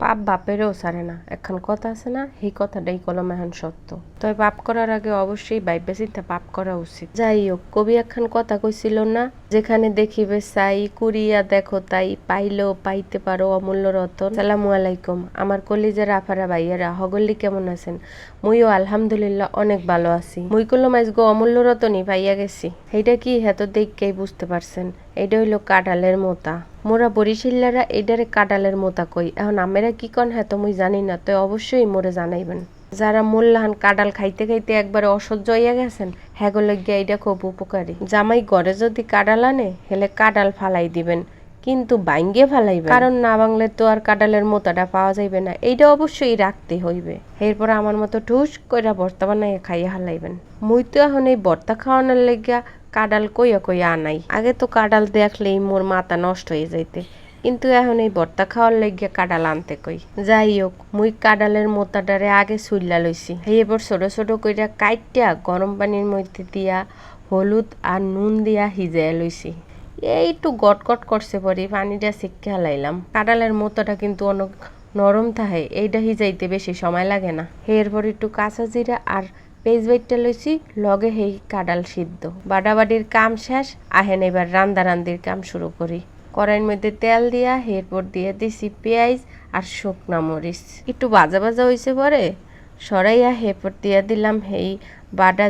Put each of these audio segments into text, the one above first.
পাপ বাপেরও সারে না, এখন কথা আছে না, এই কথাটাই কলম এখন সত্য। তবে পাপ করার আগে অবশ্যই ভাইবে চিন্তা পাপ করা উচিত। যাই হোক, কবি একখান কথা কইছিল না, যেখানে দেখিবে চাই কুড়িয়া দেখো তাই, পাইলেও পাইতে পারো অমূল্য রতন। সালামু আলাইকুম আমার কলিজার আফারা ভাইয়ারা, হগল্লি কেমন আছেন? মুইও আলহামদুলিল্লাহ অনেক ভালো আছি। মুই কলম আজগো অমূল্য রতনই পাইয়া গেছি। এইটা কি হেতো দেখকেই বুঝতে পারছেন, এইটা হইলো কাঁঠালের মোতা। মোরা বরিশাল্লারা এইটারে কাঁঠালের মোতা কই। এখন আমেরা কি কন হ্যাঁ তো মুই জানি না, তো অবশ্যই মোরে জানাইবেন। যারা মোল্লাহান কাঁঠাল খাইতে খাইতে একবারে অসহ্য হইয়া গেছেন, হ্যাগো লইগা এইটা খুব উপকারী। জামাই ঘরে যদি কাঁঠাল আনে হেলে কাঁঠাল ফালাই দিবেন, কিন্তু বাইঙ্গে ফালাইবেন, কারণ না বাংলে তো আর কাঁঠালের মোতাটা পাওয়া যাইবে না। এইটা অবশ্যই রাখতে হইবে। এরপর আমার মতো ঠুস কইরা ভর্তা বানাইয়া খাইয়া হালাইবেন। মুই তো এখন এই ভর্তা খাওয়ানোর লেগা কাঁঠাল কইয়া কইয়া আনাই। আগে তো কাঁঠাল দেখলেই মোর মাথা নষ্ট হয়ে যাইতে, কিন্তু এখন এই ভর্তা খাওয়ার লাগিয়া কাঁঠাল আনতে কই। যাই হোক, মুই কাঁঠালের মোতাটারে আগে চুইল্লা লইছি। এরপর ছোট ছোট কইরা কাইটটা গরম পানির মধ্যে দিয়া হলুদ আর নুন দিয়া হিজাইয়া লইছি। একটু গটগট করছে পরে পানিটা ছিটকে হালাইলাম। কাঁঠালের মোতাটা কিন্তু অনেক নরম থাকে, এইটা হিজাইতে বেশি সময় লাগে না। এরপর একটু কাঁচা জিরা আর পেঁয়াজ বাইটটা লইছি, লগে হেই কাঁঠাল সিদ্ধ। বাটাবাটির কাম শেষ, আহেন এবার রান্দারান্দির কাম শুরু করি। কড়াইয়ের মধ্যে তেল দিয়া এরপর দিয়ে দিছি পেঁয়াজ আর শুকনা মরিচ। একটু ভাজা ভাজা হইছে পরে সরাইয়া এরপর দিয়া দিলাম হেই বাটা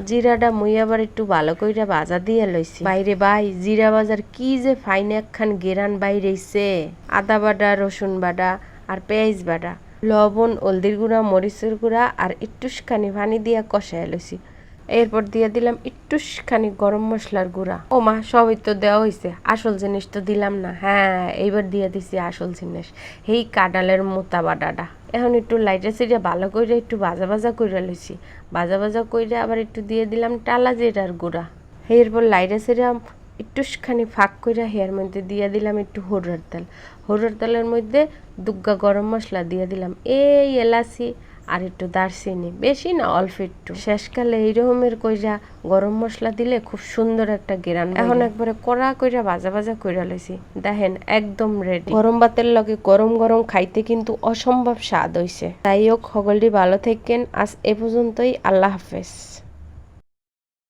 জিরাটা মুই আবার একটু ভালো কইরা ভাজা দিয়ে লইছি। বাইরে ভাই, জিরা বাজার কি যে ফাইন একখান গেরান বাইরেছে। আদা বাটা, রসুন বাটা আর পেঁয়াজ বাটা, লবণ, হলদির গুঁড়া, মরিচের গুঁড়া আর একটুখানি পানি দিয়া কষায় লইছি। এরপর দিয়ে দিলাম একটুখানি গরম মশলার গুঁড়া। ও মা, সবই তো দেওয়া হয়েছে, আসল জিনিস তো দিলাম না। হ্যাঁ, এইবার দিয়ে দিছি আসল জিনিস, এই কাঁঠালের মোতা বাটাটা। এখন একটু লাইটা সিটা ভালো করে একটু ভাজা ভাজা করে লইছি। ভাজা ভাজা করে আবার একটু দিয়ে দিলাম টালা জিরার গুঁড়া। এরপর লাইটা সিটা একটুখানি ফাঁক করে হেয়ার মধ্যে দিয়ে দিলাম একটু হরুর তেল। হরুর তেলের মধ্যে দুগ্গা গরম মশলা দিয়ে দিলাম, এই এলাচি আর একটু দারচিনি, বেশি না অল্প একটু। শেষকালে এইরকমের কইরা গরম মশলা দিলে খুব সুন্দর একটা ঘেরান। এখন একবারে কড়া কইরা ভাজা ভাজা কইরা লইছি, দেখেন একদম রেডি। গরম ভাতের লগে গরম গরম খাইতে কিন্তু অসম্ভব স্বাদ হইছে। তাই হোক, সকলটি ভালো থাকেন। আজ এ পর্যন্তই, আল্লাহ হাফেজ।